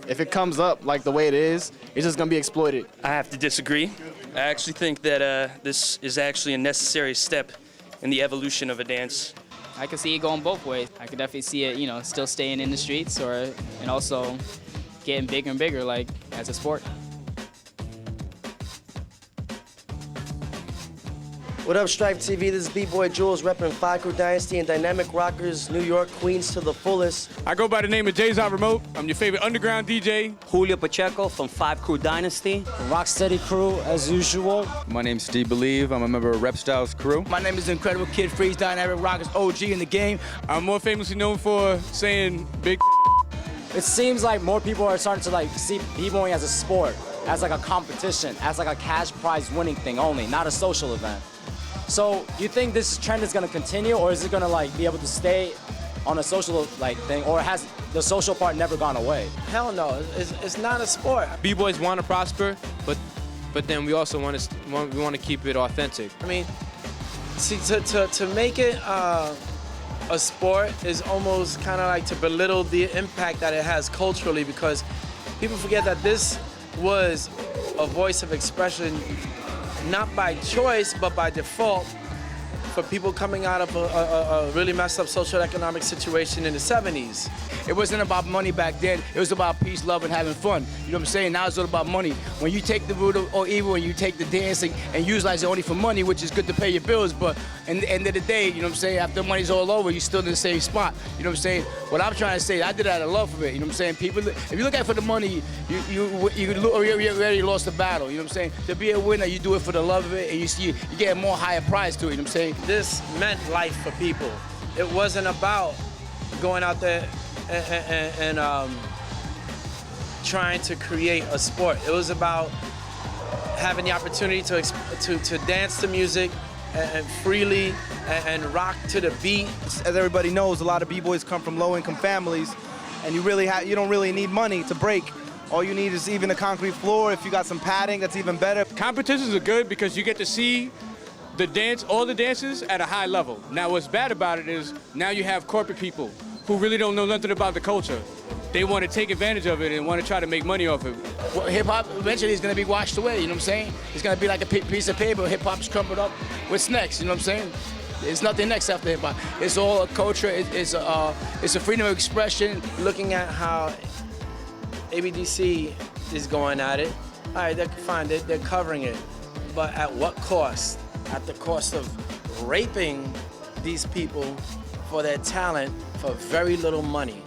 If it comes up like the way it is, it's just gonna be exploited. I have to disagree. I actually think that this is actually a necessary step in the evolution of a dance. I can see it going both ways. I could definitely see it, you know, still staying in the streets and also getting bigger and bigger, like, as a sport. What up, Strife.tv? This is B-Boy Julz repping 5 Crew Dynasty and Dynamic Rockers, New York, Queens to the fullest. I go by the name of Jaze Art Remote. I'm your favorite underground DJ. Julio Pacheco from 5 Crew Dynasty. Rocksteady Crew, as usual. My name's Steve Believe. I'm a member of REPSTYLES crew. My name is Incredible Kid Freeze, Dynamic Rockers OG in the game. I'm more famously known for saying big. It seems like more people are starting to like see b-boying as a sport, as like a competition, as like a cash prize winning thing only, not a social event. So you think this trend is gonna continue, or is it gonna like be able to stay on a social like thing, or has the social part never gone away? Hell no, it's not a sport. B-boys want to prosper, but then we also want to keep it authentic. I mean, see, to make it a sport is almost kind of like to belittle the impact that it has culturally, because people forget that this was a voice of expression, not by choice, but by default, for people coming out of a really messed up social economic situation in the 70s. It wasn't about money back then. It was about peace, love, and having fun. You know what I'm saying? Now it's all about money. When you take the root of evil and you take the dancing and utilize it only for money, which is good to pay your bills, but in the end of the day, you know what I'm saying, after money's all over, you're still in the same spot. You know what I'm saying? What I'm trying to say, I did it out of love for it. You know what I'm saying? People, if you look at it for the money, you already lost the battle. You know what I'm saying? To be a winner, you do it for the love of it, and you get a more higher prize to it. You know what I'm saying? This meant life for people. It wasn't about going out there and trying to create a sport. It was about having the opportunity to dance to music and freely and rock to the beat. As everybody knows, a lot of b-boys come from low-income families, and you don't really need money to break. All you need is even a concrete floor. If you got some padding, that's even better. Competitions are good because you get to see all the dances at a high level. Now what's bad about it is now you have corporate people who really don't know nothing about the culture. They want to take advantage of it and want to try to make money off it. Well, hip-hop eventually is going to be washed away, you know what I'm saying? It's going to be like a piece of paper, hip-hop's crumpled up. What's next, you know what I'm saying? There's nothing next after hip-hop. It's all a culture, it's a freedom of expression. Looking at how ABDC is going at it, all right, they're fine, they're covering it, but at what cost? At the cost of raping these people for their talent for very little money,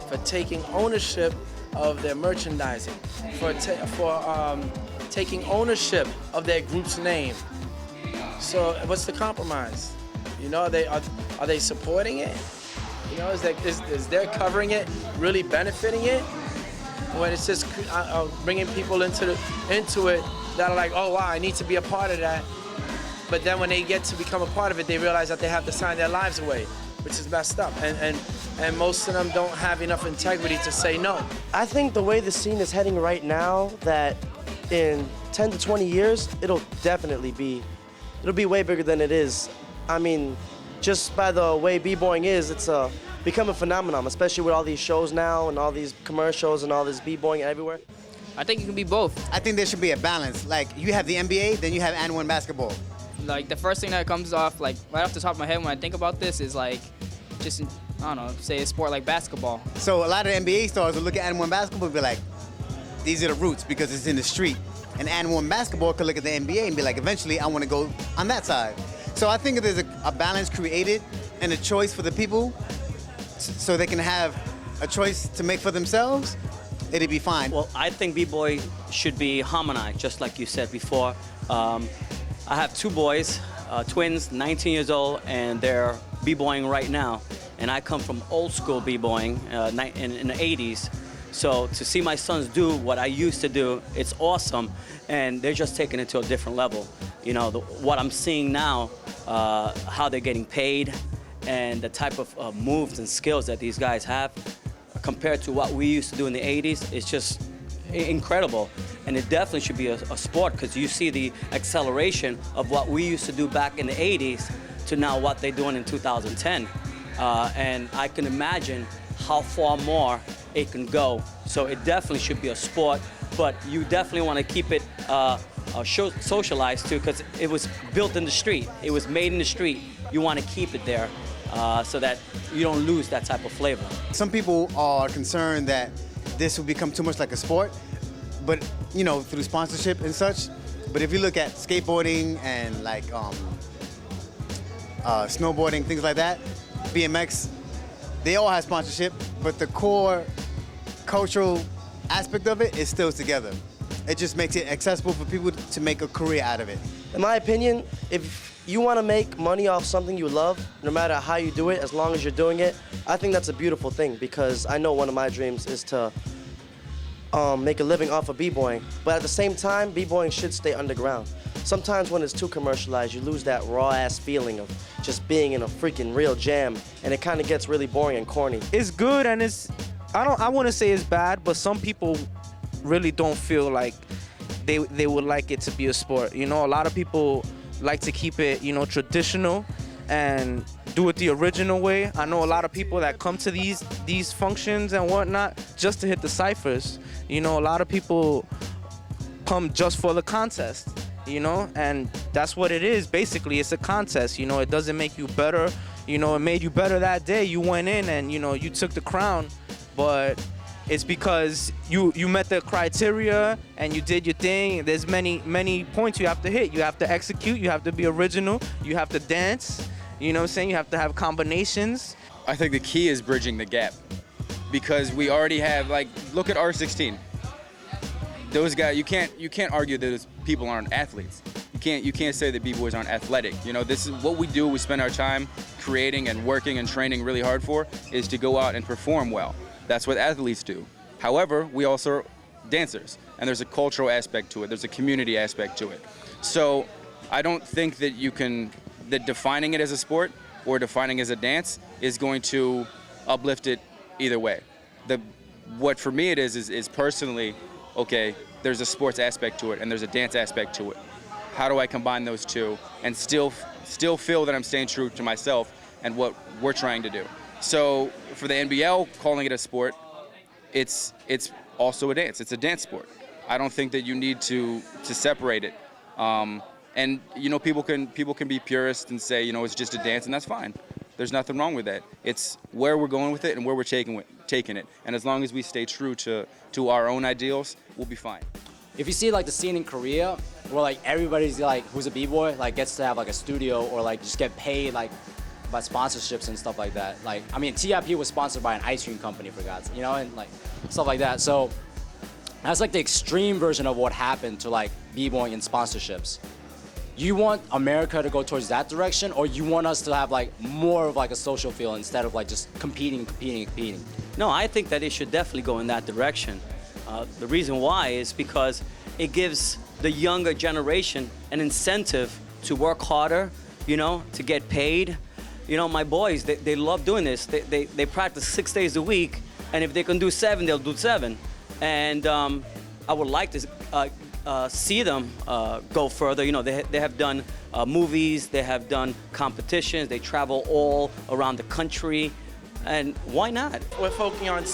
for taking ownership of their merchandising, for taking ownership of their group's name. So what's the compromise? You know, are they supporting it? You know, is their covering it really benefiting it? When it's just bringing people into it that are like, oh wow, I need to be a part of that. But then when they get to become a part of it, they realize that they have to sign their lives away, which is messed up. And most of them don't have enough integrity to say no. I think the way the scene is heading right now, that in 10 to 20 years, it'll be way bigger than it is. I mean, just by the way b-boying is, it's become a phenomenon, especially with all these shows now and all these commercials and all this b-boying everywhere. I think it can be both. I think there should be a balance. Like, you have the NBA, then you have N1 basketball. Like, the first thing that comes off, like, right off the top of my head when I think about this is, like, just, I don't know, say a sport like basketball. So a lot of NBA stars will look at N1 basketball and be like, these are the roots because it's in the street. And N1 basketball could look at the NBA and be like, eventually I want to go on that side. So I think if there's a balance created and a choice for the people so they can have a choice to make for themselves, it'd be fine. Well, I think b-boy should be harmonized, just like you said before. I have two boys, twins, 19 years old, and they're b-boying right now. And I come from old school b-boying in the 80s. So to see my sons do what I used to do, it's awesome. And they're just taking it to a different level. You know, what I'm seeing now, how they're getting paid, and the type of moves and skills that these guys have compared to what we used to do in the 80s, it's just incredible. And it definitely should be a sport, because you see the acceleration of what we used to do back in the 80s to now what they're doing in 2010. And I can imagine how far more it can go. So it definitely should be a sport, but you definitely want to keep it socialized too, because it was built in the street. It was made in the street. You want to keep it there so that you don't lose that type of flavor. Some people are concerned that this will become too much like a sport, but you know, through sponsorship and such. But if you look at skateboarding and like snowboarding, things like that, BMX, they all have sponsorship, but the core cultural aspect of it is still together. It just makes it accessible for people to make a career out of it. In my opinion, if you want to make money off something you love, no matter how you do it, as long as you're doing it, I think that's a beautiful thing, because I know one of my dreams is to make a living off of b-boying. But at the same time, b-boying should stay underground. Sometimes when it's too commercialized, you lose that raw-ass feeling of just being in a freaking real jam, and it kind of gets really boring and corny. It's good, and I wouldn't say it's bad, but some people really don't feel like they would like it to be a sport. You know, a lot of people like to keep it, you know, traditional and do it the original way. I know a lot of people that come to these functions and whatnot just to hit the ciphers. You know, a lot of people come just for the contest, you know, and that's what it is. Basically, it's a contest. You know, it doesn't make you better. You know, it made you better that day. You went in and, you know, you took the crown, but it's because you met the criteria and you did your thing. There's many points you have to hit. You have to execute, you have to be original, you have to dance, you know what I'm saying? You have to have combinations. I think the key is bridging the gap, because we already have, like, look at R16. Those guys, you can't argue that those people aren't athletes. You can't say that b-boys aren't athletic. You know, this is what we do. We spend our time creating and working and training really hard for, is to go out and perform well. That's what athletes do. However, we also are dancers, and there's a cultural aspect to it. There's a community aspect to it. So I don't think that that defining it as a sport or defining it as a dance is going to uplift it either way. What for me it is personally, okay, there's a sports aspect to it and there's a dance aspect to it. How do I combine those two and still feel that I'm staying true to myself and what we're trying to do? So for the NBL, calling it a sport, it's also a dance. It's a dance sport. I don't think that you need to separate it. And you know, people can be purists and say, you know, it's just a dance, and that's fine. There's nothing wrong with that. It's where we're going with it and where we're taking it. And as long as we stay true to our own ideals, we'll be fine. If you see like the scene in Korea, where like everybody's like who's a b-boy like gets to have like a studio or like just get paid like by sponsorships and stuff like that. Like, I mean, TIP was sponsored by an ice cream company, for God's sake, you know, and like stuff like that. So that's like the extreme version of what happened to like b-boying and sponsorships. You want America to go towards that direction, or you want us to have like more of like a social feel instead of like just competing? No, I think that it should definitely go in that direction. The reason why is because it gives the younger generation an incentive to work harder, you know, to get paid. You know, my boys, they love doing this. They practice 6 days a week, and if they can do 7, they'll do 7. And I would like to see them go further. You know, they have done movies, they have done competitions, they travel all around the country, and why not? We're focusing on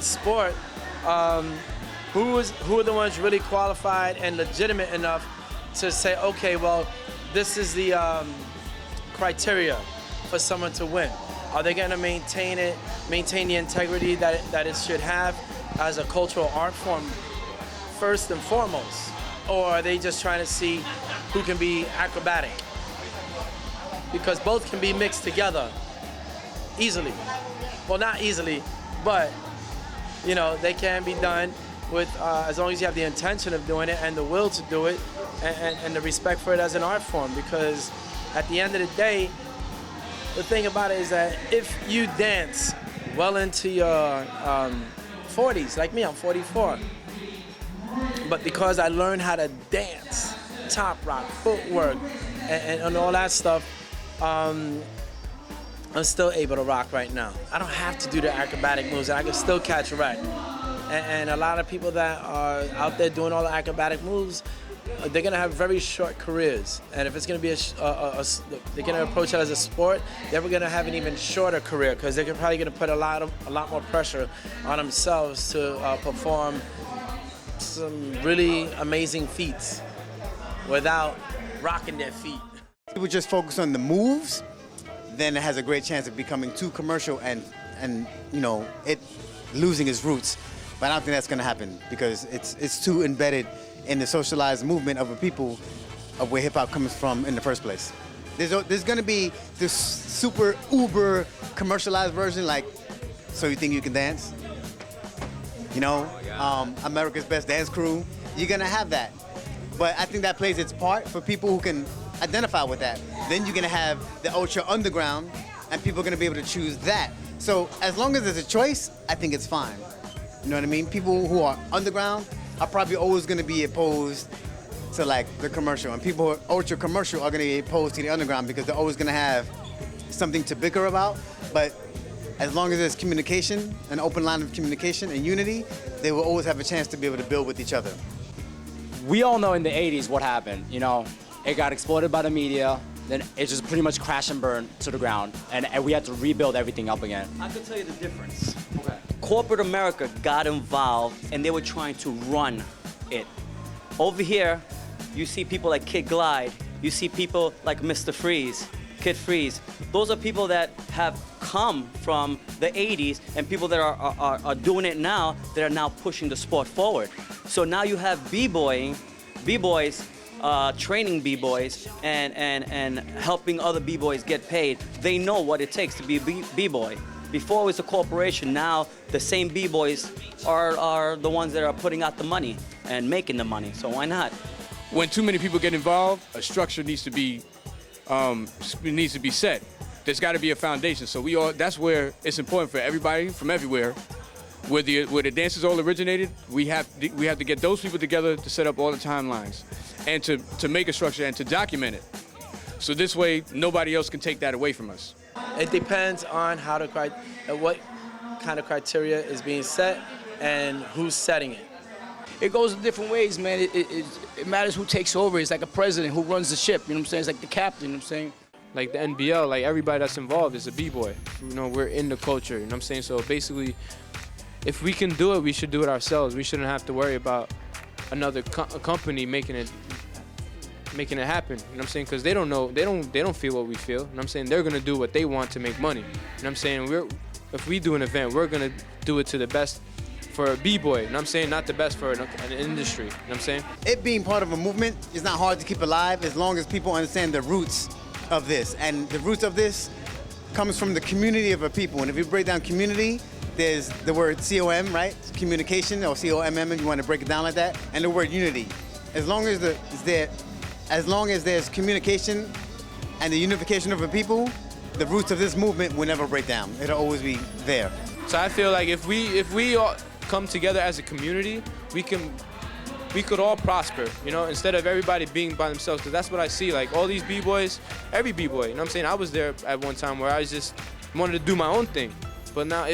sport. Who are the ones really qualified and legitimate enough to say, okay, well, this is the criteria for someone to win? Are they going to maintain the integrity that it should have as a cultural art form first and foremost? Or are they just trying to see who can be acrobatic? Because both can be mixed together easily. Well, not easily, but you know, they can be done with as long as you have the intention of doing it and the will to do it, and the respect for it as an art form. Because at the end of the day, the thing about it is that if you dance well into your 40s, like me, I'm 44, but because I learned how to dance, top rock, footwork, and all that stuff, I'm still able to rock right now. I don't have to do the acrobatic moves, and I can still catch a wreck. And a lot of people that are out there doing all the acrobatic moves, they're gonna have very short careers. And if it's gonna be they're gonna approach it as a sport, they're gonna have an even shorter career because they're probably gonna put a lot more pressure on themselves to perform some really amazing feats without rocking their feet. People just focus on the moves, then it has a great chance of becoming too commercial and you know, it losing its roots. But I don't think that's gonna happen because it's too embedded in the socialized movement of the people of where hip hop comes from in the first place. There's gonna be this super uber commercialized version, like So You Think You Can Dance? You know, America's Best Dance Crew. You're gonna have that. But I think that plays its part for people who can identify with that. Then you're gonna have the ultra underground and people are gonna be able to choose that. So as long as there's a choice, I think it's fine. You know what I mean? People who are underground are probably always gonna be opposed to like the commercial, and people who are ultra commercial are gonna be opposed to the underground because they're always gonna have something to bicker about. But as long as there's communication, an open line of communication and unity, they will always have a chance to be able to build with each other. We all know in the 80s what happened, you know? It got exploited by the media, then it just pretty much crashed and burned to the ground, and we had to rebuild everything up again. I can tell you the difference. Okay. Corporate America got involved and they were trying to run it. Over here, you see people like Kid Glyde, you see people like Mr. Freeze, Kid Freeze. Those are people that have come from the 80s and people that are doing it now that are now pushing the sport forward. So now you have b-boys training b-boys and helping other b-boys get paid. They know what it takes to be a b-boy. Before it was a corporation, now the same b-boys are the ones that are putting out the money and making the money, so why not? When too many people get involved, a structure needs to be set. There's got to be a foundation. So that's where it's important for everybody from everywhere. Where the dances all originated, we have to get those people together to set up all the timelines and to make a structure and to document it. So this way, nobody else can take that away from us. It depends on what kind of criteria is being set and who's setting it. It goes in different ways, man. It matters who takes over. It's like a president who runs the ship, you know what I'm saying? It's like the captain, you know what I'm saying? Like the NBL, like everybody that's involved is a b-boy. You know, we're in the culture, you know what I'm saying? So basically, if we can do it, we should do it ourselves. We shouldn't have to worry about another company making it happen. You know what I'm saying? Because they don't know, they don't feel what we feel. You know what I'm saying? They're gonna do what they want to make money. You know what I'm saying? If we do an event, we're gonna do it to the best for a b-boy. You know what I'm saying? Not the best for an industry. You know what I'm saying? It being part of a movement is not hard to keep alive as long as people understand the roots of this. And the roots of this comes from the community of a people. And if you break down community, there's the word COM, right? Communication, or COMM if you want to break it down like that, and the word unity. As long as there's communication and the unification of a people, the roots of this movement will never break down. It'll always be there. So I feel like if we all come together as a community, we could all prosper, you know, instead of everybody being by themselves. Because that's what I see, like all these b-boys, every b-boy, you know what I'm saying? I was there at one time where I just wanted to do my own thing. But now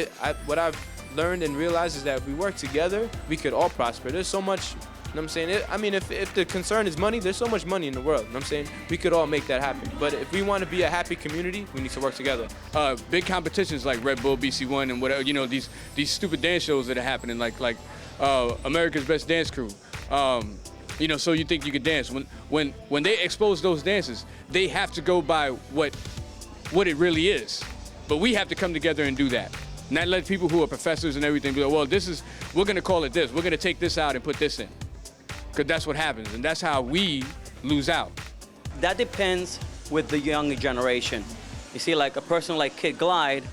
what I've learned and realized is that if we work together, we could all prosper. There's so much, you know what I'm saying? If the concern is money, there's so much money in the world, you know what I'm saying? We could all make that happen. But if we want to be a happy community, we need to work together. Big competitions like Red Bull, BC1, and whatever, you know, these stupid dance shows that are happening, like America's Best Dance Crew. You know, So You Think You Can Dance. When they expose those dances, they have to go by what it really is. But we have to come together and do that. Not let people who are professors and everything be like, well, we're gonna call it this. We're gonna take this out and put this in. Because that's what happens, and that's how we lose out. That depends with the younger generation. You see, like a person like Kid Glyde,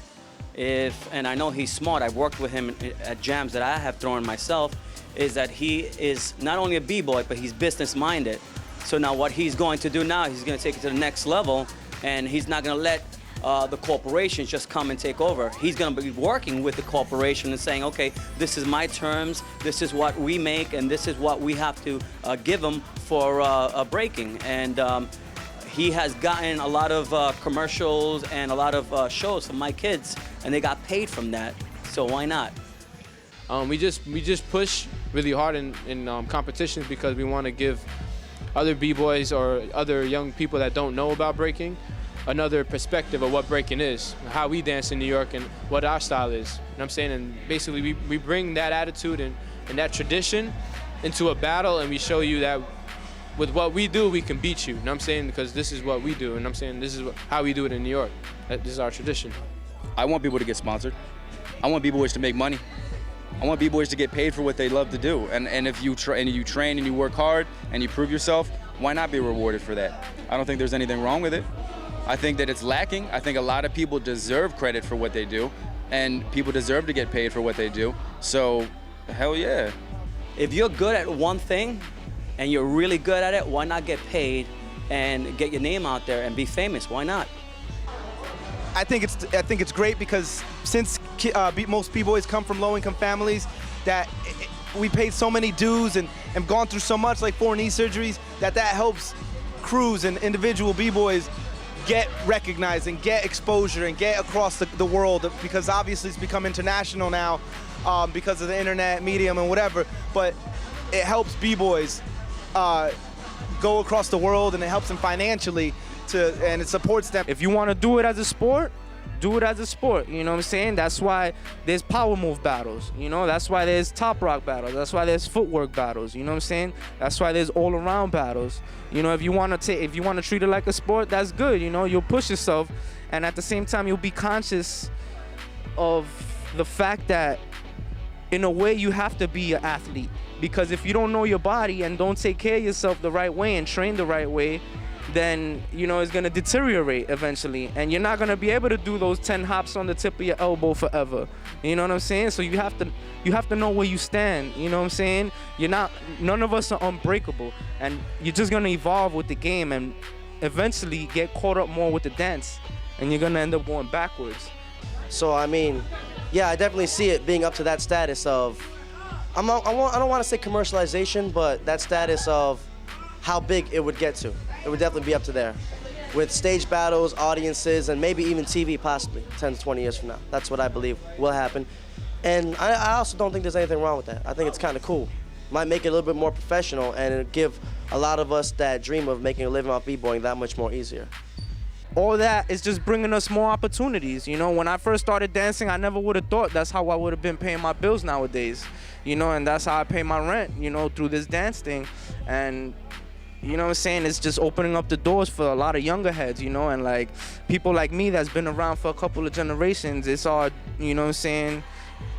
and I know he's smart, I've worked with him at jams that I have thrown myself, is that he is not only a b-boy, but he's business-minded. So now what he's going to do now, he's gonna take it to the next level, and he's not gonna let the corporations just come and take over. He's gonna be working with the corporation and saying, okay, this is my terms, this is what we make, and this is what we have to give them for breaking. And he has gotten a lot of commercials and a lot of shows for my kids, and they got paid from that, so why not? We just push really hard in competitions because we want to give other b-boys or other young people that don't know about breaking another perspective of what breaking is, how we dance in New York and what our style is. You know what I'm saying? And basically we bring that attitude and that tradition into a battle, and we show you that with what we do, we can beat you. You know what I'm saying? Because this is what we do, and I'm saying this is how we do it in New York. This is our tradition. I want people to get sponsored. I want b-boys to make money. I want b-boys to get paid for what they love to do. And if you train and you work hard and you prove yourself, why not be rewarded for that? I don't think there's anything wrong with it. I think that it's lacking. I think a lot of people deserve credit for what they do, and people deserve to get paid for what they do. So, hell yeah. If you're good at one thing and you're really good at it, why not get paid and get your name out there and be famous? Why not? I think it's great because since most b-boys come from low-income families, that we paid so many dues and gone through so much, like 4 knee surgeries, that helps crews and individual b-boys get recognized and get exposure and get across the world, because obviously it's become international now because of the internet medium and whatever, but it helps b-boys go across the world, and it helps them financially and it supports them. If you want to do it as a sport, do it as a sport, you know what I'm saying? That's why there's power move battles, you know? That's why there's top rock battles. That's why there's footwork battles, you know what I'm saying? That's why there's all around battles. You know, if you want to treat it like a sport, that's good, you know? You'll push yourself, and at the same time you'll be conscious of the fact that in a way you have to be an athlete, because if you don't know your body and don't take care of yourself the right way and train the right way, then, you know, it's going to deteriorate eventually, and you're not going to be able to do those 10 hops on the tip of your elbow forever. You know what I'm saying? So you have to know where you stand, you know what I'm saying? None of us are unbreakable, and you're just going to evolve with the game and eventually get caught up more with the dance, and you're going to end up going backwards. So, I mean, yeah, I definitely see it being up to that status of, I don't want to say commercialization, but that status of how big it would get to. It would definitely be up to there, with stage battles, audiences, and maybe even TV possibly 10 to 20 years from now. That's what I believe will happen. And I also don't think there's anything wrong with that. I think it's kind of cool. Might make it a little bit more professional, and it'll give a lot of us that dream of making a living off b-boying that much more easier. All that is just bringing us more opportunities. You know, when I first started dancing, I never would have thought that's how I would have been paying my bills nowadays. You know, and that's how I pay my rent, you know, through this dance thing. And you know what I'm saying? It's just opening up the doors for a lot of younger heads, you know, and like people like me that's been around for a couple of generations. It's all, you know what I'm saying?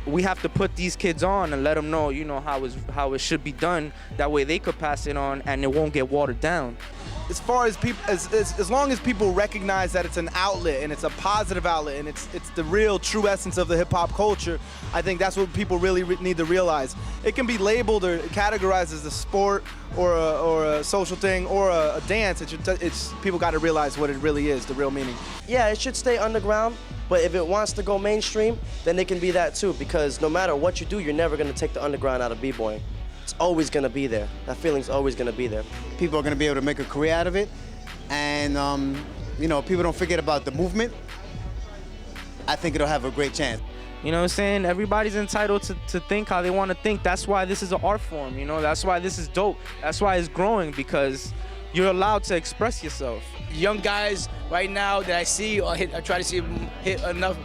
We have to put these kids on and let them know, you know, how it should be done. That way they could pass it on and it won't get watered down. As far as people, as long as people recognize that it's an outlet and it's a positive outlet and it's the real true essence of the hip hop culture, I think that's what people really need to realize. It can be labeled or categorized as a sport or a social thing or a dance. It's people got to realize what it really is, the real meaning. Yeah, it should stay underground, but if it wants to go mainstream, then it can be that too, because no matter what you do, you're never going to take the underground out of b-boying. It's always going to be there. That feeling's always going to be there. People are going to be able to make a career out of it, and you know, people don't forget about the movement. I think it'll have a great chance. You know what I'm saying? Everybody's entitled to think how they want to think. That's why this is an art form, you know? That's why this is dope. That's why it's growing, because you're allowed to express yourself. Young guys right now that I see, I try to see them hit enough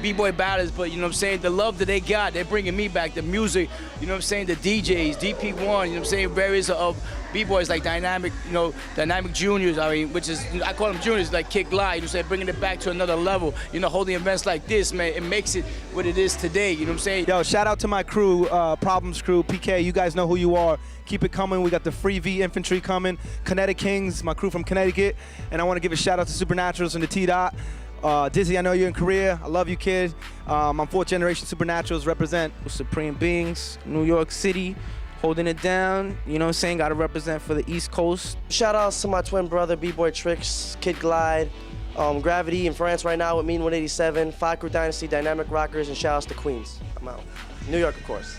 b-boy battles, but you know what I'm saying, the love that they got, they're bringing me back, the music, you know what I'm saying, the DJs, DP1, you know what I'm saying, various of b-boys like Dynamic, you know, Dynamic Juniors, I mean, which is, I call them juniors, like Glyde, you know what I'm saying, bringing it back to another level, you know, holding events like this, man, it makes it what it is today, you know what I'm saying? Yo, shout out to my crew, Problems Crew, PK, you guys know who you are. Keep it coming. We got the Free V Infantry coming, Kinetic Kings, my crew from Connecticut, and I want to give a shout out to Supernaturals and the T-Dot. Dizzy, I know you're in Korea. I love you, kid. I'm fourth generation Supernaturals, represent. Supreme Beings, New York City, holding it down. You know what I'm saying? Got to represent for the East Coast. Shout outs to my twin brother, B-Boy Tricks, Kid Glyde, Gravity in France right now with Mean 187, 5 Crew Dynasty, Dynamic Rockers, and shout outs to Queens. I'm out. New York, of course.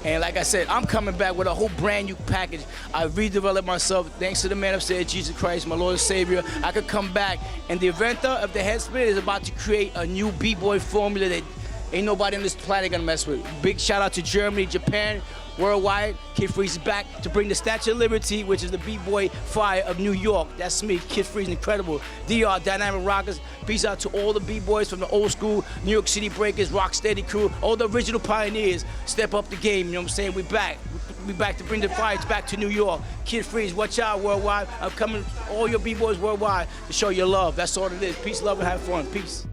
And like I said, I'm coming back with a whole brand new package. I redeveloped myself thanks to the man upstairs, Jesus Christ, my Lord and Savior. I could come back, and the inventor of the head split is about to create a new b-boy formula that ain't nobody on this planet gonna mess with. Big shout out to Germany, Japan, worldwide. Kid Freeze is back to bring the Statue of Liberty, which is the B-boy fire of New York. That's me. Kid Freeze, incredible. DR, Dynamic Rockers. Peace out to all the B-boys from the old school New York City Breakers, Rocksteady crew, all the original pioneers. Step up the game, you know what I'm saying? We back. We back to bring the fights back to New York. Kid Freeze, watch out worldwide. I'm coming, all your B-boys worldwide, to show your love. That's all it is. Peace, love, and have fun. Peace.